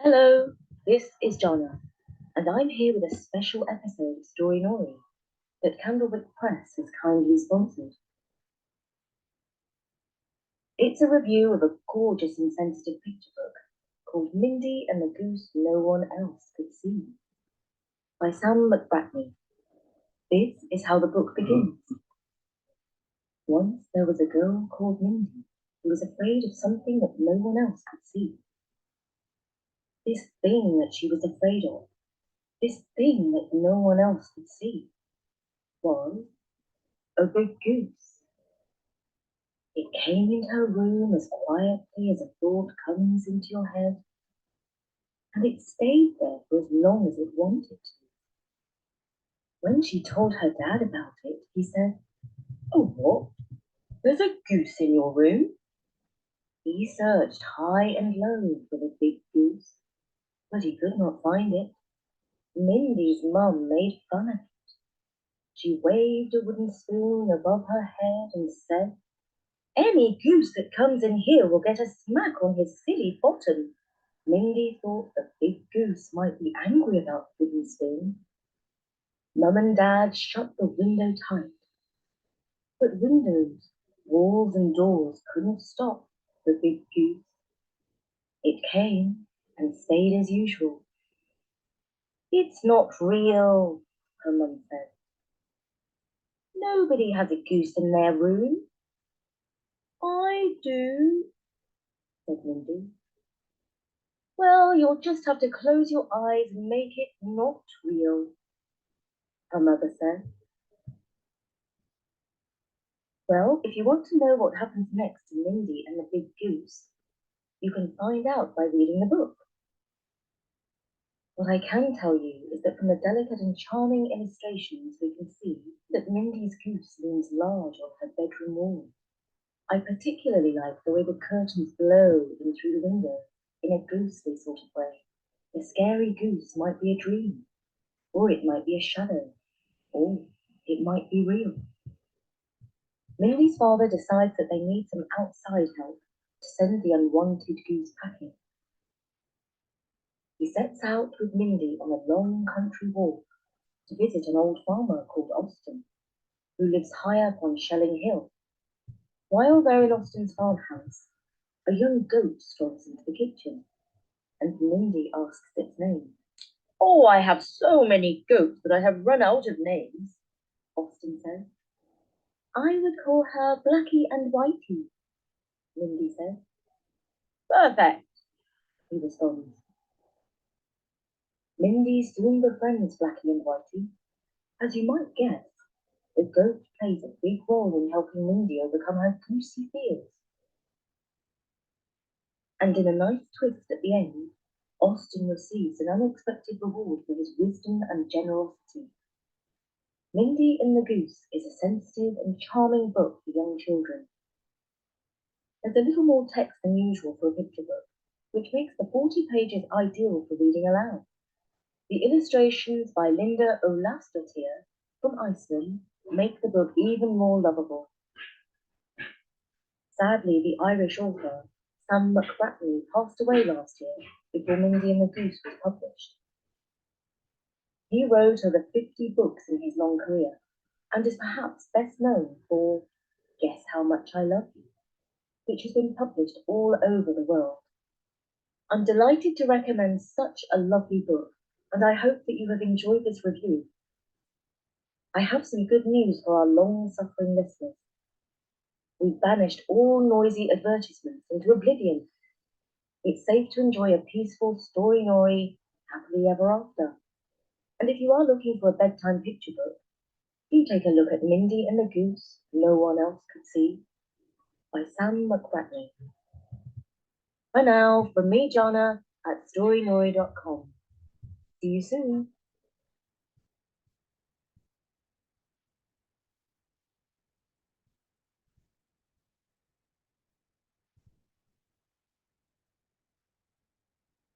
Hello, this is Jonna, and I'm here with a special episode of Storynory that Candlewick Press has kindly sponsored. It's a review of a gorgeous and sensitive picture book called Mindi and the Goose No One Else Could See by Sam McBratney. This is how the book begins. Once there was a girl called Mindi who was afraid of something that no one else could see. This thing that she was afraid of, this thing that no one else could see, was a big goose. It came into her room as quietly as a thought comes into your head, and it stayed there for as long as it wanted to. When she told her dad about it, he said, "Oh, what? There's a goose in your room?" He searched high and low for the big goose, but he could not find it. Mindy's mum made fun of it. She waved a wooden spoon above her head and said, "Any goose that comes in here will get a smack on his silly bottom." Mindy thought the big goose might be angry about the wooden spoon. Mum and Dad shut the window tight. But windows, walls, and doors couldn't stop the big goose. It came and stayed as usual. "It's not real," her mum said. "Nobody has a goose in their room." "I do," said Mindy. "Well, you'll just have to close your eyes and make it not real," her mother said. Well, if you want to know what happens next to Mindy and the Big Goose, you can find out by reading the book. What I can tell you is that from the delicate and charming illustrations we can see that Mindy's goose looms large on her bedroom wall. I particularly like the way the curtains blow in through the window in a ghostly sort of way. The scary goose might be a dream, or it might be a shadow, or it might be real. Mindy's father decides that they need some outside help to send the unwanted goose packing. He sets out with Mindy on a long country walk to visit an old farmer called Austin, who lives high up on Shelling Hill. While they're in Austin's farmhouse, a young goat strolls into the kitchen, and Mindy asks its name. "Oh, I have so many goats that I have run out of names," Austin says. "I would call her Blackie and Whitey," Mindy says. "Perfect," he responds. Mindy soon befriends Blackie and Whitey. As you might guess, the goat plays a big role in helping Mindy overcome her goosey fears. And in a nice twist at the end, Austin receives an unexpected reward for his wisdom and generosity. Mindy and the Goose is a sensitive and charming book for young children. There's a little more text than usual for a picture book, which makes the 40 pages ideal for reading aloud. The illustrations by Linda Ólafsdóttir from Iceland make the book even more lovable. Sadly, the Irish author, Sam McBratney, passed away last year before Mindy and the Goose was published. He wrote over 50 books in his long career and is perhaps best known for Guess How Much I Love You, which has been published all over the world. I'm delighted to recommend such a lovely book, and I hope that you have enjoyed this review. I have some good news for our long-suffering listeners. We've banished all noisy advertisements into oblivion. It's safe to enjoy a peaceful Storynory happily ever after. And if you are looking for a bedtime picture book, do take a look at Mindy and the Goose No One Else Could See by Sam McBratney. For now, from me, Jonna, at storynory.com. See you soon.